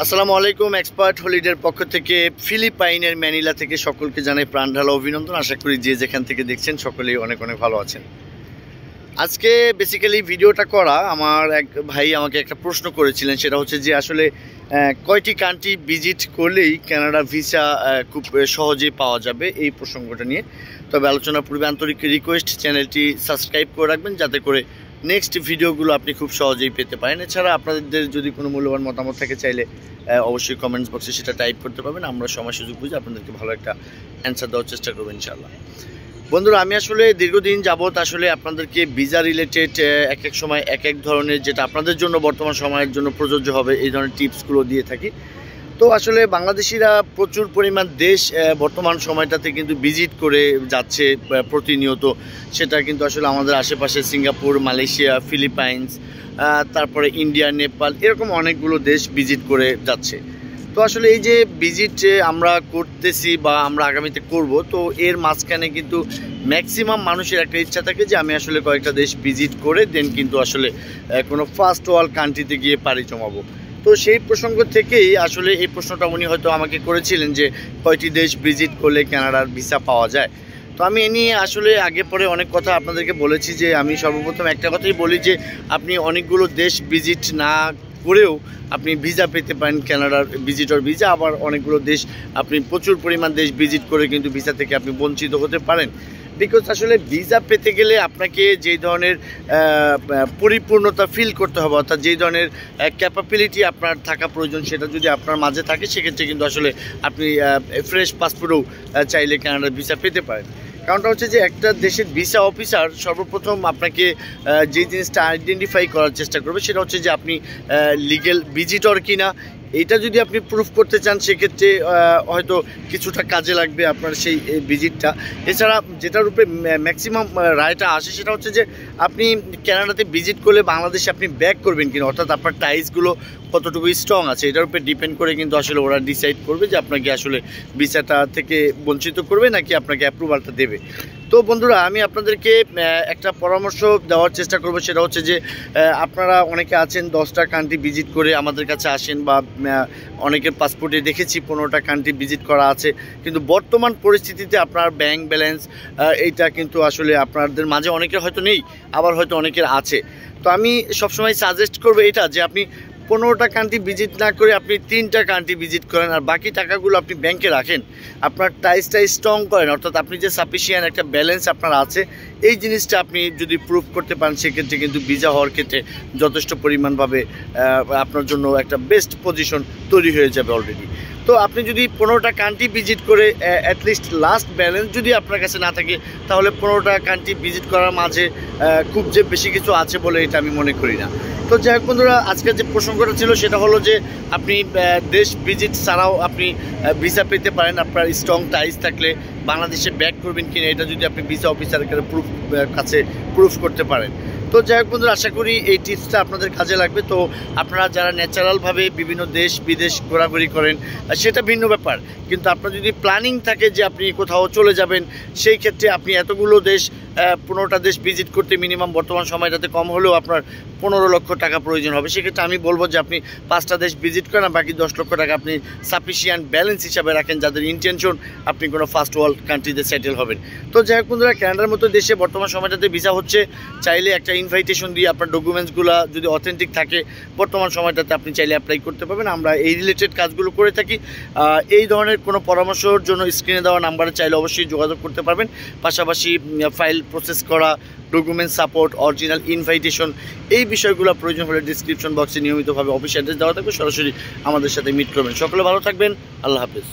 আসসালামু আলাইকুম। এক্সপার্ট হলিডের পক্ষ থেকে ফিলিপাইনের ম্যানিলা থেকে সকলকে জানাই প্রাণ ঢালা অভিনন্দন। আশা করি যে যেখান থেকে দেখছেন সকলেই অনেক অনেক ভালো আছেন। আজকে বেসিক্যালি ভিডিওটা করা, আমার এক ভাই আমাকে একটা প্রশ্ন করেছিলেন, সেটা হচ্ছে যে আসলে কয়টি কান্ট্রি ভিজিট করলেই কানাডা ভিসা খুব সহজেই পাওয়া যাবে, এই প্রসঙ্গটা নিয়ে। তবে আলোচনার পূর্বে আন্তরিক রিকোয়েস্ট, চ্যানেলটি সাবস্ক্রাইব করে রাখবেন যাতে করে নেক্সট ভিডিওগুলো আপনি খুব সহজেই পেতে পারেন। এছাড়া আপনাদের যদি কোনো মূল্যবান মতামত থাকে চাইলে অবশ্যই কমেন্টস বক্সে সেটা টাইপ করতে পারবেন। আমরা সময় সুযোগ বুঝে আপনাদেরকে ভালো একটা অ্যান্সার দেওয়ার চেষ্টা করবো ইনশাআল্লাহ। বন্ধুরা, আমি আসলে দীর্ঘদিন যাবৎ আসলে আপনাদেরকে ভিসা রিলেটেড এক এক সময় এক এক ধরনের, যেটা আপনাদের জন্য বর্তমান সময়ের জন্য প্রযোজ্য হবে, এই ধরনের টিপসগুলো দিয়ে থাকি। তো আসলে বাংলাদেশিরা প্রচুর পরিমাণ দেশ বর্তমান সময়টাতে কিন্তু ভিজিট করে যাচ্ছে প্রতিনিয়ত। সেটা কিন্তু আসলে আমাদের আশেপাশে সিঙ্গাপুর, মালয়েশিয়া, ফিলিপাইন্স, তারপরে ইন্ডিয়া, নেপাল, এরকম অনেকগুলো দেশ ভিজিট করে যাচ্ছে। তো আসলে এই যে ভিজিট আমরা করতেছি বা আমরা আগামীতে করব, তো এর মাঝখানে কিন্তু ম্যাক্সিমাম মানুষের একটা ইচ্ছা থাকে যে আমি আসলে কয়েকটা দেশ ভিজিট করে দেন কিন্তু আসলে কোনো ফার্স্ট ওয়ার্ল্ড কান্ট্রিতে গিয়ে পাড়ি জমাবো। তো সেই প্রসঙ্গ থেকেই আসলে এই প্রশ্নটা উনি হয়তো আমাকে করেছিলেন যে কয়টি দেশ ভিজিট করলে কানাডার ভিসা পাওয়া যায়। তো আমি এ নিয়ে আসলে আগে পরে অনেক কথা আপনাদেরকে বলেছি যে আমি সর্বপ্রথম একটা কথাই বলি যে আপনি অনেকগুলো দেশ ভিজিট না করেও আপনি ভিসা পেতে পারেন, কানাডার ভিজিটর ভিসা। আবার অনেকগুলো দেশ আপনি প্রচুর পরিমাণ দেশ ভিজিট করে কিন্তু ভিসা থেকে আপনি বঞ্চিত হতে পারেন। বিকজ আসলে ভিসা পেতে গেলে আপনাকে যেই ধরনের পরিপূর্ণতা ফিল করতে হবে, অর্থাৎ যেই ধরনের ক্যাপাবিলিটি আপনার থাকা প্রয়োজন, সেটা যদি আপনার মাঝে থাকে সেক্ষেত্রে কিন্তু আসলে আপনি ফ্রেশ পাসপোর্টও চাইলে কানাডার ভিসা পেতে পারেন। কারণটা হচ্ছে যে একটা দেশের ভিসা অফিসার সর্বপ্রথম আপনাকে যে জিনিসটা আইডেন্টিফাই করার চেষ্টা করবে সেটা হচ্ছে যে আপনি লিগ্যাল ভিজিটর কিনা। এইটা যদি আপনি প্রুফ করতে চান সেক্ষেত্রে হয়তো কিছুটা কাজে লাগবে আপনার সেই ভিজিটটা। এছাড়া যেটার উপরে ম্যাক্সিমাম রায়টা আসে সেটা হচ্ছে যে আপনি কানাডাতে ভিজিট করলে বাংলাদেশে আপনি ব্যাক করবেন কিনা, অর্থাৎ আপনার টাইসগুলো কতটুকু স্ট্রং আছে, এটার উপরে ডিপেন্ড করে কিন্তু আসলে ওরা ডিসাইড করবে যে আপনাকে আসলে ভিসাটা থেকে বঞ্চিত করবে নাকি আপনাকে অ্যাপ্রুভালটা দেবে। তো বন্ধুরা, আমি আপনাদেরকে একটা পরামর্শ দেওয়ার চেষ্টা করব, সেটা হচ্ছে যে আপনারা অনেকে আছেন 10টা কান্ট্রি ভিজিট করে আমাদের কাছে আসেন, বা অনেকের পাসপোর্টে দেখেছি 15টা কান্ট্রি ভিজিট করা আছে, কিন্তু বর্তমান পরিস্থিতিতে আপনার ব্যাংক ব্যালেন্স এইটা কিন্তু আসলে আপনাদের মাঝে অনেকের হয়তো নেই, আবার হয়তো অনেকের আছে। তো আমি সবসময় সাজেস্ট করবো এটা যে আপনি 15টা কান্ট্রি ভিজিট না করে আপনি 3টা কান্ট্রি ভিজিট করেন, আর বাকি টাকাগুলো আপনি ব্যাংকে রাখেন, আপনার টাইসটা স্ট্রং করেন, অর্থাৎ আপনি যে সাফিসিয়েন্ট একটা ব্যালেন্স আপনার আছে এই জিনিসটা আপনি যদি প্রুভ করতে পারেন সেক্ষেত্রে কিন্তু ভিসা হওয়ার ক্ষেত্রে যথেষ্ট পরিমাণভাবে আপনার জন্য একটা বেস্ট পজিশন তৈরি হয়ে যাবে অলরেডি। তো আপনি যদি 15টা কান্ট্রি ভিজিট করে অ্যাটলিস্ট লাস্ট ব্যালেন্স যদি আপনার কাছে না থাকে, তাহলে 15টা কান্ট্রি ভিজিট করার মাঝে খুব যে বেশি কিছু আছে বলে এটা আমি মনে করি না। তো যাই হোক বন্ধুরা, আজকের যে প্রসঙ্গটা ছিল সেটা হলো যে আপনি দেশ ভিজিট ছাড়াও আপনি ভিসা পেতে পারেন আপনার স্ট্রং টাইস থাকলে। বাংলাদেশে ব্যাক করবেন কিনা এটা যদি আপনি ভিসা অফিসারের কাছে প্রুফ করতে পারেন। তো যাই হোক বন্ধুরা, আশা করি এই টিপসটা আপনাদের কাজে লাগবে। তো আপনারা যারা ন্যাচারালভাবে বিভিন্ন দেশ বিদেশ ঘোরাঘুরি করেন সেটা ভিন্ন ব্যাপার, কিন্তু আপনার যদি প্ল্যানিং থাকে যে আপনি কোথাও চলে যাবেন, সেই ক্ষেত্রে আপনি এতগুলো দেশ 15টা দেশ ভিজিট করতে মিনিমাম বর্তমান সময়টাতে কম হলেও আপনার 15 লক্ষ টাকা প্রয়োজন হবে। সেক্ষেত্রে আমি বলবো যে আপনি 5টা দেশ ভিজিট করেন, বাকি 10 লক্ষ টাকা আপনি সাফিসিয়েন্ট ব্যালেন্স হিসাবে রাখেন, যাদের ইন্টেনশন আপনি কোনো ফার্স্ট ওয়ার্ল্ড কান্ট্রিতে সেটেল হবেন। তো যাই হোক বন্ধুরা, কানাডার মতো দেশে বর্তমান সময়টাতে ভিসা হচ্ছে, চাইলে একটা ইনভাইটেশন দিয়ে আপনার ডকুমেন্টসগুলো যদি অথেন্টিক থাকে বর্তমান সময়টাতে আপনি চাইলে অ্যাপ্লাই করতে পারবেন। আমরা এই রিলেটেড কাজগুলো করে থাকি। এই ধরনের কোনো পরামর্শের জন্য স্ক্রিনে দেওয়া নাম্বারে চাইলে অবশ্যই যোগাযোগ করতে পারবেন। পাশাপাশি ফাইল প্রসেস করা, ডকুমেন্ট সাপোর্ট, অরিজিনাল ইনভাইটেশন, এই বিষয়গুলো প্রয়োজন হলে ডিসক্রিপশন বক্সে নিয়মিতভাবে অফিস অ্যাড্রেস দেওয়া থাকবে, সরাসরি আমাদের সাথে মিট করবেন। সকলে ভালো থাকবেন, আল্লাহ হাফেজ।